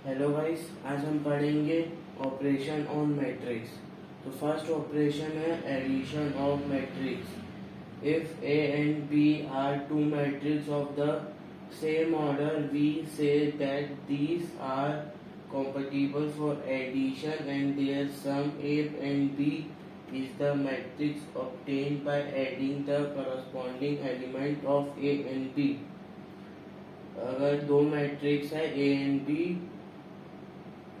Hello guys, आज हम पढ़ेंगे ऑपरेशन ऑन मैट्रिक्स। तो फर्स्ट ऑपरेशन है addition of matrix. If A and B are two matrix of the same order, we say that these are compatible for addition and their sum A and B is the matrix obtained by adding the corresponding element of A and B। अगर दो matrix है ए and B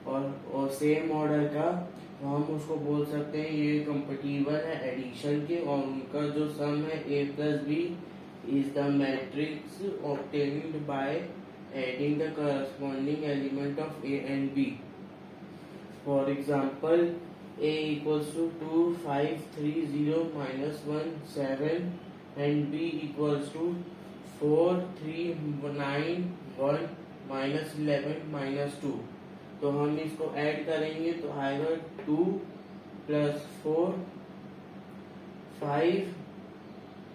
और same order का, तो हम उसको बोल सकते हैं ये कंपेटिबल है एडिशन के, और उनका जो सम है A plus B is the matrix obtained by adding the corresponding element of A and B. For example, A equals to 2 5 3 0 -1 7 and B equals to 4 3 9 1 -11 -2। तो हम इसको ऐड करेंगे तो आएगा 2 + 4 5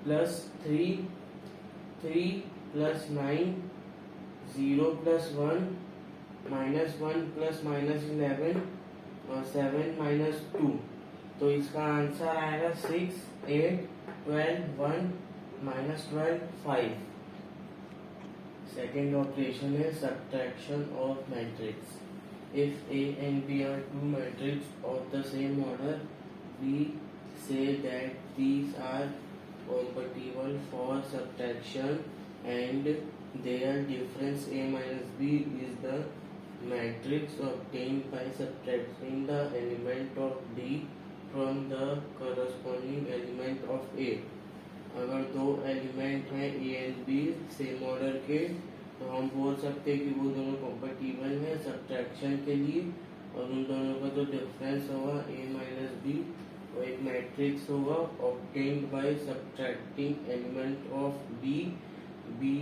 + 3 3 + 9 0 + 1 -1 + -11 और 7 -2। तो इसका आंसर आएगा 6 8 12 1 -12 5। सेकेंड ऑपरेशन है subtraction of matrix. If A and B are two matrices of the same order, we say that these are compatible for subtraction and their difference A minus B is the matrix obtained by subtracting the element of B from the corresponding element of A। अगर दो element हैं ए and B same order के, तो हम बोल सकते हैं कि वो दोनों कॉम्पेटिबल है सब्ट्रैक्शन के लिए, और उन दोनों का जो डिफरेंस होगा ए माइनस बी वो एक मैट्रिक्स होगा obtained by subtracting element of B. B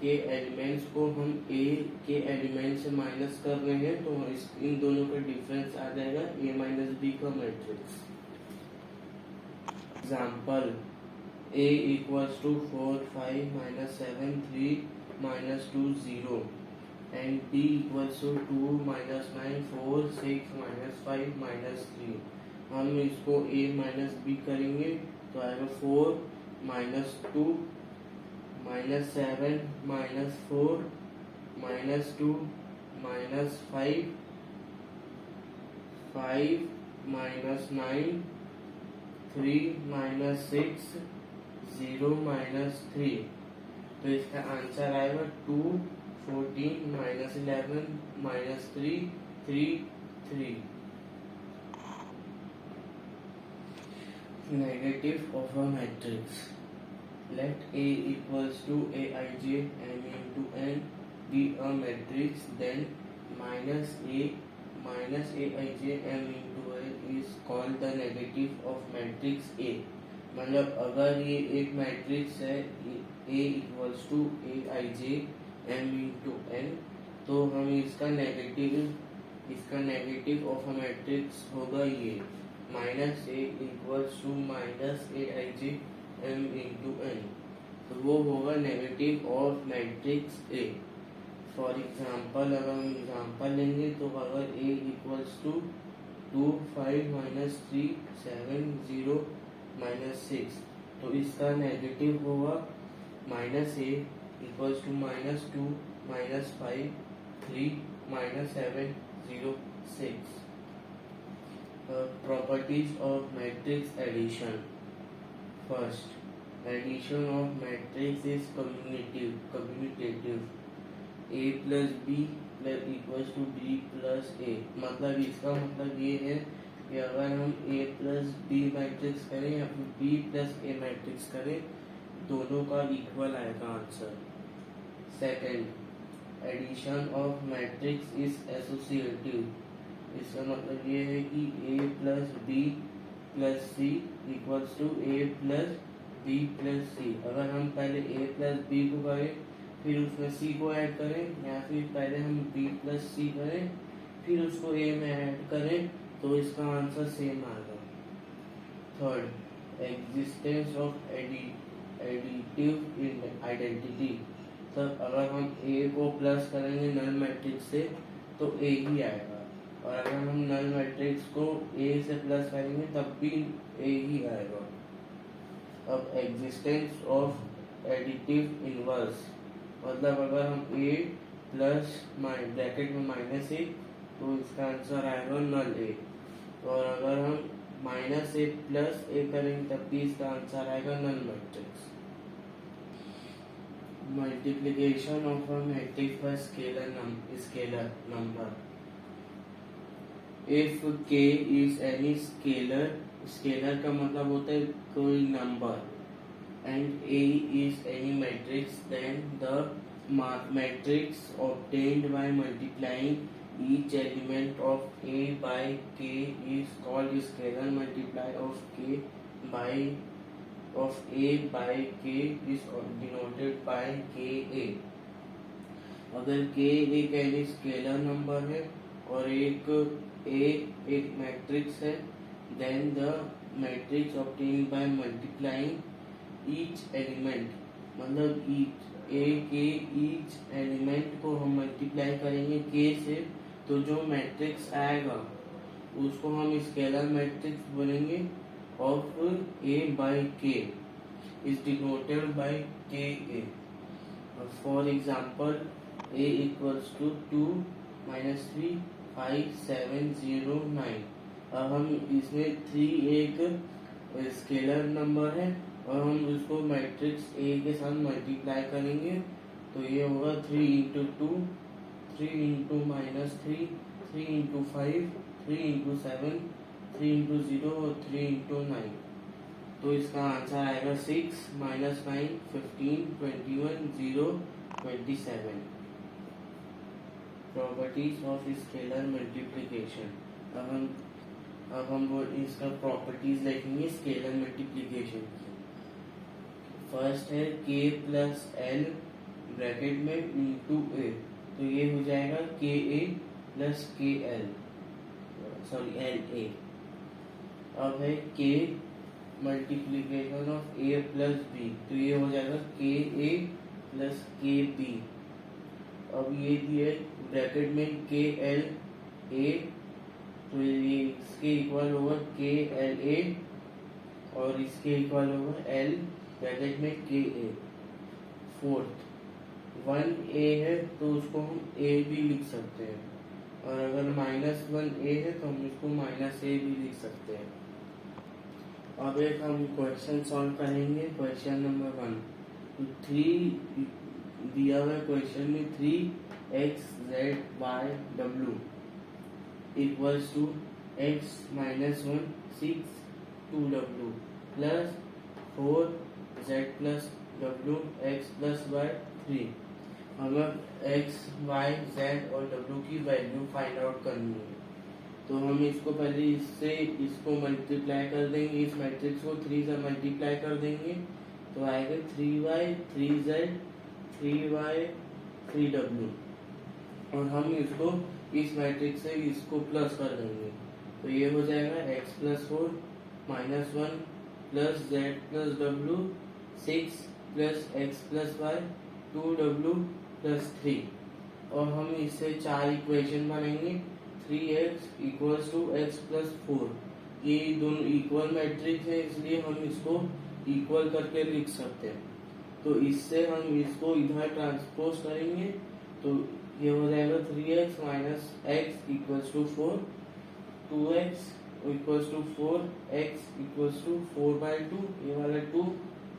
के एलिमेंट्स को हम ए के एलिमेंट से माइनस कर रहे हैं, तो इन दोनों का डिफरेंस आ जाएगा ए माइनस बी का matrix. Example, A equals to 4 5 -7 3 -2 0 and B equals to 2 -9 4 6 -5 -3। हम इसको A माइनस B करेंगे तो आएगा 4 -2 -7 -4 -2 -5 5 -9 3 -6 0 -3। तो इसका आंसर आएगा 2 14 -11 -3 3 3। Negative of a matrix. Let A equals to Aij m into n be a matrix, then -A -Aij m into n is called the negative of matrix A। मतलब अगर ये एक मैट्रिक्स है A equals to Aij m into n, तो हम इसका negative of a matrix होगा ये -A equals to -Aij m into n। तो वो होगा negative of matrix A। For example, अगर हम एग्जाम्पल लेंगे तो अगर A इक्वल्स टू 2 5 -3 7 0 -6, तो इसका नेगेटिव होगा -A equals to -2 -5 3 -7 0 6। Properties of matrix addition. First, addition of matrix is commutative. A plus B equals to B plus A. मतलब इसका मतलब ये है कि अगर हम A प्लस बी मैट्रिक्स करें या फिर B प्लस ए मैट्रिक्स करें, दोनों का इक्वल आएगा answer. Second, addition of matrix is associative. इसका मतलब ये है कि A plus B plus C equals to A plus B plus C. अगर हम पहले A प्लस बी को करें फिर उसमें C को ऐड करें, या फिर पहले हम B प्लस सी करें फिर उसको A में ऐड करें, तो इसका आंसर सेम आएगा। Third, existence of additive identity. मतलब अगर हम ए को प्लस करेंगे नल मैट्रिक्स से तो ए ही आएगा, और अगर हम नल मैट्रिक्स को ए से प्लस करेंगे तब भी ए ही आएगा। अब एग्जिस्टेंस ऑफ एडिटिव इनवर्स, मतलब अगर हम ए प्लस ब्रैकेट में माइनस ए तो इसका आंसर आएगा नल ए, और अगर हम माइनस ए प्लस ए करेंगे तब भी इसका आंसर आएगा null matrix. Multiplication of a matrix by scalar number. If k is any scalar का मतलब होता है कोई नंबर, and a is any matrix, then the matrix obtained by multiplying each element of a by k is called scalar multiply of a by k is denoted by ka। अगर k एक any scalar number है और एक matrix है, then the matrix obtained by multiplying each element, मतलब each element को हम multiply करेंगे k से, तो जो मैट्रिक्स आएगा उसको हम स्केलर मैट्रिक्स बोलेंगे of a by k is denoted by ka। For example a equals to 2 - 3 5 7 0 9। अब हम इसमें 3 एक स्केलर नंबर है और हम उसको मैट्रिक्स a के साथ मल्टीप्लाई करेंगे, तो ये होगा 3 × 2 3 × -3 3 × 5 3 × 7 3 × 0 और 3 × 9। तो इसका आंसर आएगा 6 - 9 15 21 0 27। Properties of scalar multiplication. अब हम वो इसका प्रॉपर्टीज लिखेंगे स्केलर मल्टीप्लिकेशन की। फर्स्ट है k प्लस एल ब्रैकेट में इंटू ए, तो ये हो जाएगा k A plus k L, sorry L A. अब है k multiplication of A plus B, तो ये हो जाएगा के ए प्लस के बी। अब ये दिए ब्रैकेट में के एल ए, तो ये इसके इक्वल होगा के एल ए और इसके इक्वल होगा एल ब्रैकेट में के ए। फोर्थ 1a है तो उसको हम a भी लिख सकते हैं, और अगर -1a है तो हम इसको -a भी लिख सकते हैं। अब एक हम क्वेश्चन सॉल्व करेंगे। क्वेश्चन नंबर 1, तो 3 दिया हुआ क्वेश्चन में 3x z y w equals to x - 1 6 2w plus 4z plus w x plus y 3। हमें x y z और w की वैल्यू फाइंड आउट करनी है, तो हम इसको पहले इसको मल्टीप्लाई कर देंगे, इस मैट्रिक्स को 3 से मल्टीप्लाई कर देंगे, तो आएगा 3y 3z 3y 3w, और हम इसको इस मैट्रिक्स से इसको प्लस कर देंगे, तो ये हो जाएगा x plus 4 -1 plus z plus w 6 plus x plus y 2w plus 3। और हम इससे 4 इक्वेशन बनेंगे। 3x equals to x plus 4, ये दोनों इक्वल मैट्रिक्स है इसलिए हम इसको इक्वल करके लिख सकते हैं। तो इससे हम इसको इधर ट्रांसपोज करेंगे, तो ये हो जाएगा 3x minus x equals to 4, 2x equals to 4, x equals to 4/2, ये वाला 2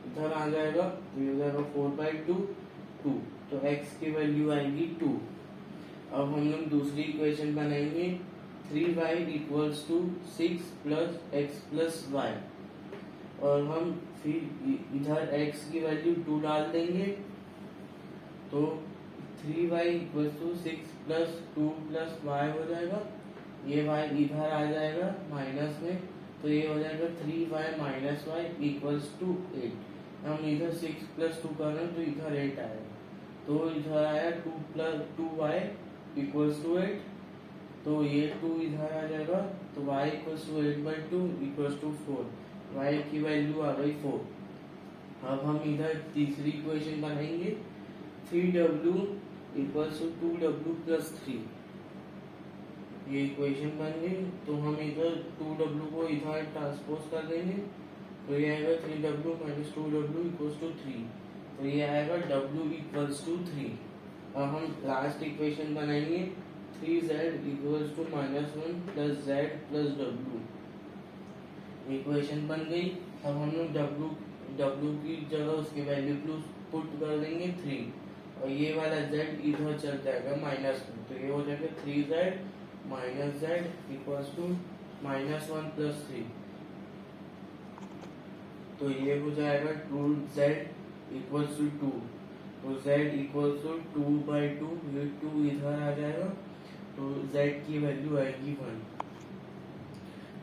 इधर आ जाएगा, तो ये हो जाएगा 4/2 2, तो x की वैल्यू आएगी 2। अब हम लोग दूसरी इक्वेशन बनाएंगे। 3y equals to 6 plus x plus y, और हम फिर इधर x की वैल्यू 2 डाल देंगे, तो 3y equals to 6 plus 2 plus y हो जाएगा, ये y इधर आ जाएगा माइनस में, तो ये हो जाएगा 3y minus y equals to 8। हम इधर 6 प्लस 2 कर रहे हैं तो इधर 8 आएगा, तो इधर आया 2y इक्वल्स टू 8, तो ये 2 इधर आ जाएगा, तो y equals to 8/2 equals to 4, y की वैल्यू आ गई 4। अब हम इधर तीसरी इक्वेशन बनाएंगे। 3w equals to 2w plus 3। ये इक्वेशन बन गई। तो हम इधर 2w को इधर ट्रांसपोज कर देंगे, तो ये आएगा 3w minus 2w equals to 3। तो ये आएगा w इक्वल्स टू 3। और हम लास्ट इक्वेशन बनाएंगे 3z equals to -1 plus z plus w। Equation बन गई। अब हम लोग w की जगह उसकी वैल्यू पुट कर देंगे 3, और ये वाला z इधर चल जाएगा -1, तो ये हो जाएगा 3z minus z equals to -1 plus 3। तो ये हो जाएगा 2z इक्वल्स टू 2। तो z इक्वल्स टू 2/2, ये 2 इधर आ जाएगा, तो z की वैल्यू आएगी 1।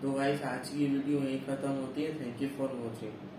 तो गाइस आज की वीडियो यहीं खत्म होती है। Thank you for watching.